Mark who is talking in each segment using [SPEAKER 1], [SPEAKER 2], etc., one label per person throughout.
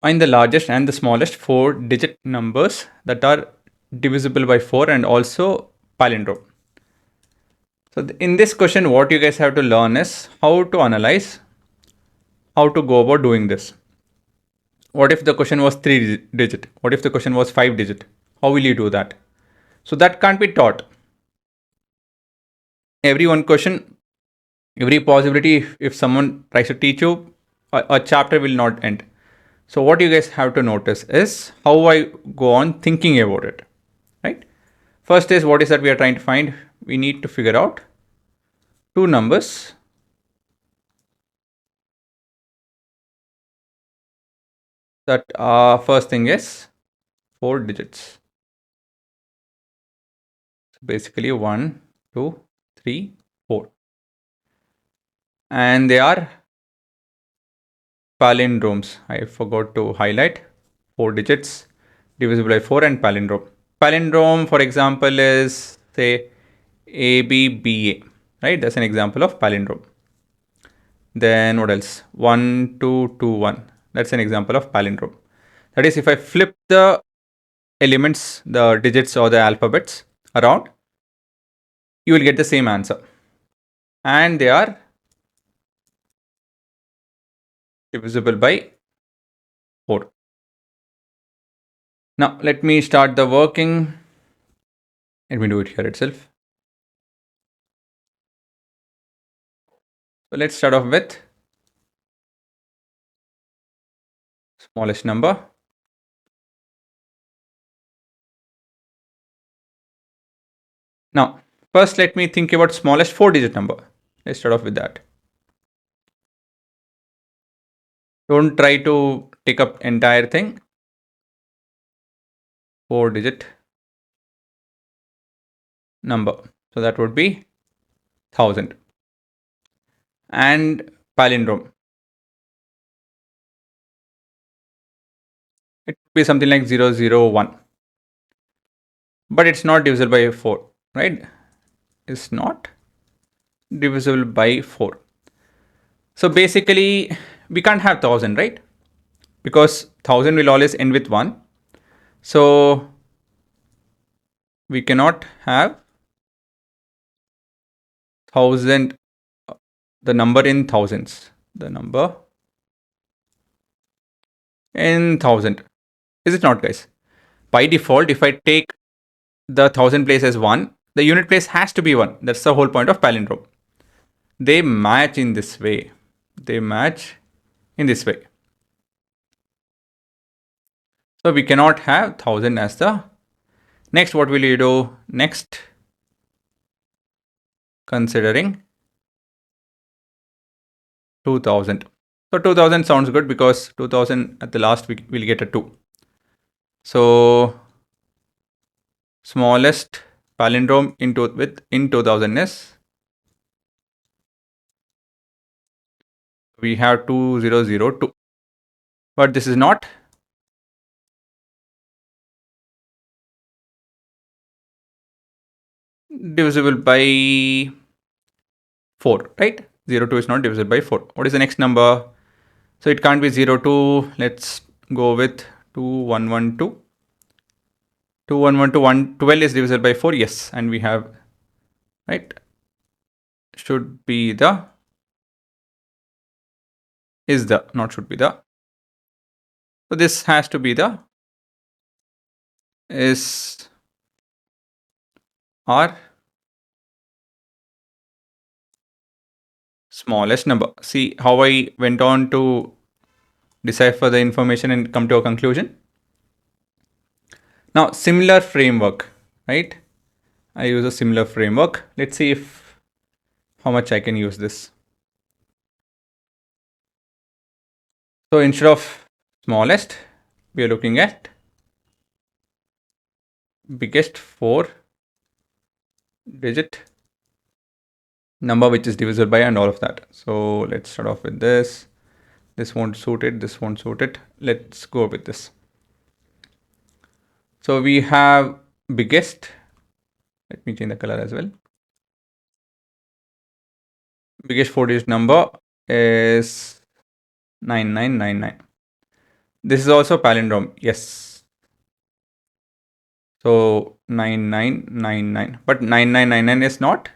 [SPEAKER 1] Find the largest and the smallest 4-digit numbers that are divisible by 4 and also palindrome. So in this question, what you guys have to learn is how to analyze, how to go about doing this. What if the question was 3-digit? What if the question was 5-digit? How will you do that? So that can't be taught. Every one question, every possibility, if someone tries to teach you, a chapter will not end. So what you guys have to notice is how I go on thinking about it, right? First is, what is that we are trying to find? We need to figure out two numbers that first thing is 4 digits. So basically 1, 2, 3, 4. And they are palindromes. I forgot to highlight 4 digits divisible by 4 and palindrome. Palindrome, for example, is say ABBA, right? That's an example of palindrome. Then what else? 1, 2, 2, 1. That's an example of palindrome. That is, if I flip the elements, the digits or the alphabets around, you will get the same answer. And they are divisible by 4. Now, let me start the working. Let me do it here itself. So let's start off with smallest number. Now, first let me think about smallest 4-digit number. Let's start off with that. Don't try to take up entire thing. 4-digit number. So that would be 1000. And palindrome. It would be something like 001. But it's not divisible by 4, right? It's not divisible by 4. So basically, we can't have 1000, right? Because 1000 will always end with 1. So we cannot have 1000, the number in thousands. The number in 1000. Is it not, guys? By default, if I take the 1000 place as 1, the unit place has to be 1. That's the whole point of palindrome. They match in this way. They match in this way. So we cannot have 1000 as the next. What will you do next? Considering 2000. So 2000 sounds good because 2000 at the last we will get a 2. So smallest palindrome in 2000 is, we have 2002. But this is not divisible by 4, right? 02 is not divisible by 4. What is the next number? So it can't be 02. Let's go with 2112. 2112. 112 is divisible by 4. Yes. And we have, right? Should be the, is the, not should be the. So this has to be the, is our smallest number. See how I went on to decipher the information and come to a conclusion. Now, similar framework, right? I use a similar framework. Let's see if how much I can use this. So instead of smallest, we are looking at biggest 4-digit number which is divisible by and all of that. So let's start off with this. This won't suit it. This won't suit it. Let's go with this. So we have biggest. Let me change the color as well. Biggest 4-digit number is 9999. This is also palindrome. Yes. So 9999. But 9999 is not.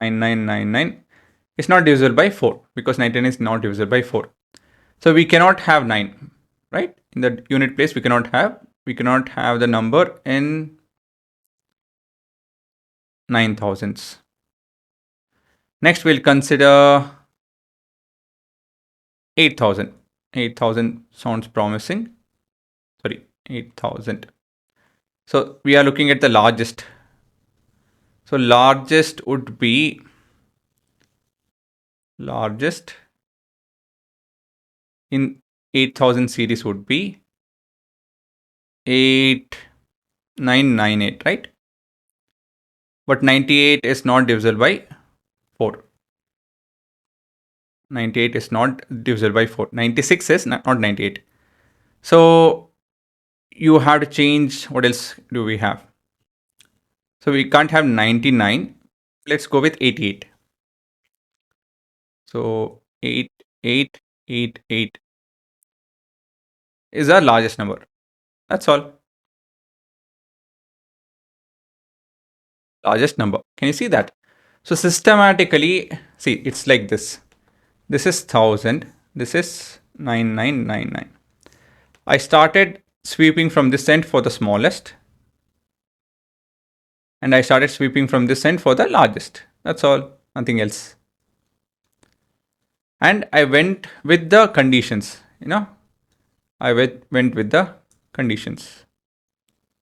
[SPEAKER 1] 9999 is not divisible by 4 because 99 is not divisible by 4. So we cannot have 9, right? In the unit place, we cannot have the number in 9,000s. Next, we'll consider 8,000. 8,000 sounds promising. Sorry, 8,000. So we are looking at the largest. So largest would be largest in 8,000 series would be 8998, right? But 98 is not divisible by 4. 98 is not divisible by 4. 96 is not 98. So you have to change. What else do we have? So we can't have 99. Let's go with 88. So 8888 is our largest number. That's all. Largest number. Can you see that? So systematically, see, it's like this. This is 1000. This is 9999. I started sweeping from this end for the smallest. And I started sweeping from this end for the largest. That's all. Nothing else. And I went with the conditions. I went with the conditions.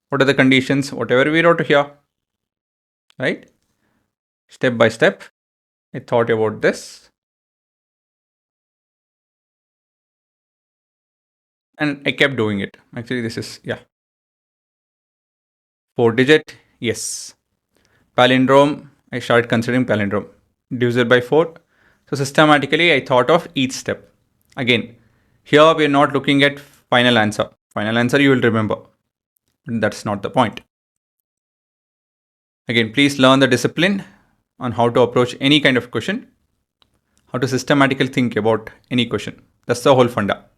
[SPEAKER 1] What are the conditions? Whatever we wrote here. Right? Step by step, I thought about this. And I kept doing it. Actually, this is, 4-digit, yes. Palindrome, I started considering palindrome. Divisible by 4. So systematically, I thought of each step. Again, here we are not looking at final answer. Final answer you will remember. That's not the point. Again, please learn the discipline on how to approach any kind of question, how to systematically think about any question. That's the whole funda.